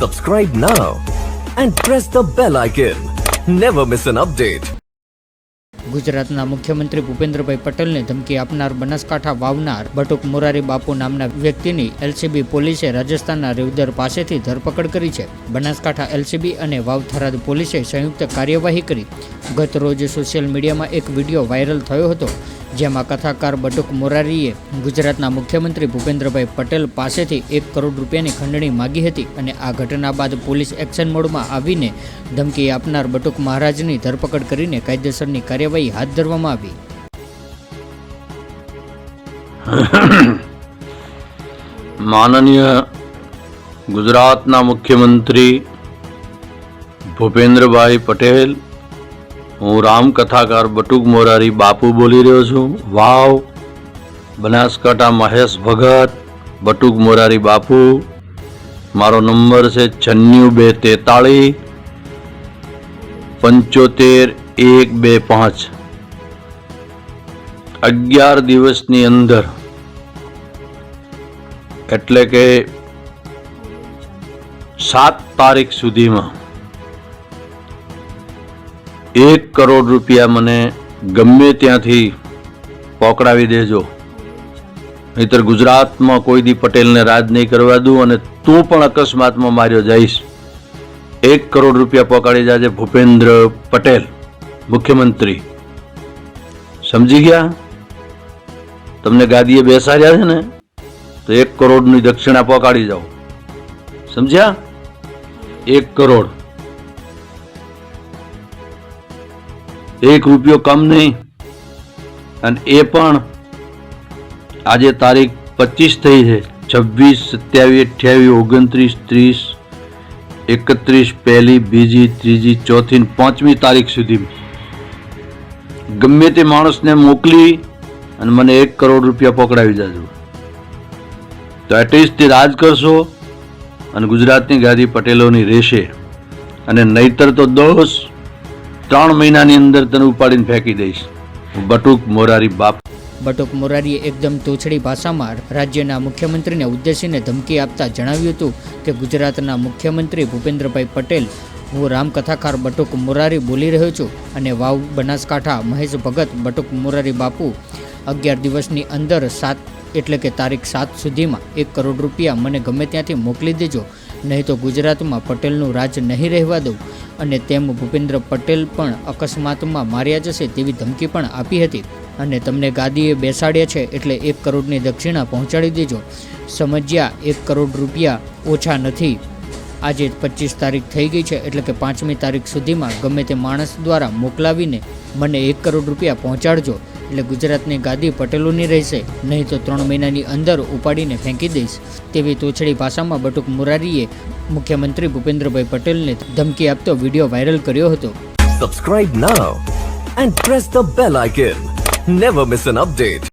Subscribe now and press the bell icon. Never miss an update. ગુજરાતના મુખ્યમંત્રી ભૂપેન્દ્રભાઈ પટેલને ધમકી આપનાર બનાસકાંઠા વાવનાર બટુક મોરારી બાપુ નામના વ્યક્તિની એલસીબી પોલીસે રાજસ્થાનના રેવદર પાસેથી ધરપકડ કરી છે. બનાસકાંઠા એલસીબી અને વાવ થરાદ પોલીસે સંયુક્ત કાર્યવાહી કરી. ગત રોજ સોશિયલ મીડિયામાં એક વિડીયો વાયરલ થયો હતો, જેમાં કથાકાર બટુક મોરારીએ ગુજરાતના મુખ્યમંત્રી ભૂપેન્દ્રભાઈ પટેલ પાસેથી 1 કરોડ રૂપિયાની ખંડણી માગી હતી અને આ ઘટના બાદ પોલીસ એક્શન મોડમાં આવીને ધમકી આપનાર બટુક મહારાજની ધરપકડ કરીને કાયદેસરની કાર્યવાહી હાથ ધરવામાં આવી. માનનીય ગુજરાતના મુખ્યમંત્રી ભૂપેન્દ્રભાઈ પટેલ, હું રામકથાકાર બટુક મોરારી બાપુ બોલી રહ્યો છું. વાવ બનાસકાંઠા મહેશ ભગત બટુક મોરારી બાપુ. મારો નંબર છે 96 243 75 125. 11 દિવસની અંદર એટલે કે 7 તારીખ સુધીમાં 1 કરોડ રૂપિયા મને ગમે ત્યાંથી પકડાવી દેજો, નહીતર ગુજરાતમાં કોઈ દી પટેલને રાજ નહીં કરવા દઉં અને તું પણ અકસ્માતમાં માર્યો જઈશ. 1 કરોડ રૂપિયા પકડી જાજે ભૂપેન્દ્ર પટેલ મુખ્યમંત્રી. સમજી ગયા? તમને ગાદીએ બેસાડ્યા છે ને, તો 1 કરોડની દક્ષિણા પકડી જાઓ. સમજ્યા? 1 કરોડ, 1 રૂપિયો કમ નહીં. અને એ પણ આજે તારીખ 25 થઈ છે. 26, 27, 28, 29, 30, 31, 2, 3, 4, 5મી તારીખ સુધી ગમે તે માણસને મોકલી અને મને 1 કરોડ રૂપિયા પકડાવી જાજો. તો એટલીસ્ટ તે રાજ કરશો અને ગુજરાતની ગાદી પટેલોની રહેશે. અને નહીતર તો 3 મહિનાની અંદર તને ઉપાડીને ફેંકી દઈશ. બટુક મોરારી બાપ. બટુક મોરારીએ એકદમ તોછડી ભાષામાં રાજ્યના મુખ્યમંત્રીને ઉદ્દેશીને ધમકી આપતા જણાવ્યું હતું કે ગુજરાતના મુખ્યમંત્રી ભૂપેન્દ્રભાઈ પટેલ, હું રામકથાકાર બટુક મોરારી બોલી રહ્યો છું અને વાવ બનાસકાંઠા મહેશ ભગત બટુક મોરારી બાપુ 11 દિવસની અંદર 7 એટલે કે તારીખ 7 સુધીમાં 1 કરોડ રૂપિયા મને ગમે ત્યાંથી મોકલી દેજો, નહીં તો ગુજરાતમાં પટેલનું રાજ નહીં રહેવા દઉં અને તેમ ભૂપેન્દ્ર પટેલ પણ અકસ્માતમાં માર્યા જશે તેવી ધમકી પણ આપી હતી. અને તમને ગાદીએ બેસાડ્યા છે એટલે 1 કરોડની દક્ષિણા પહોંચાડી દેજો. સમજ્યા? 1 કરોડ રૂપિયા ઓછા નથી. આજે 25 તારીખ થઈ ગઈ છે એટલે કે 5મી તારીખ સુધીમાં ગમે તે માણસ દ્વારા મોકલાવીને મને 1 કરોડ રૂપિયા પહોંચાડજો, એટલે ગુજરાતની ગાદી પટેલોની રહેશે, નહીં તો 3 મહિનાની અંદર ઉપાડીને ફેંકી દઈશ તેવી તોછડી ભાષામાં બટુક મોરારીએ મુખ્યમંત્રી ભૂપેન્દ્રભાઈ પટેલને ધમકી આપતો વિડીયો વાયરલ કર્યો હતો. Subscribe now and press the bell icon. Never miss an update.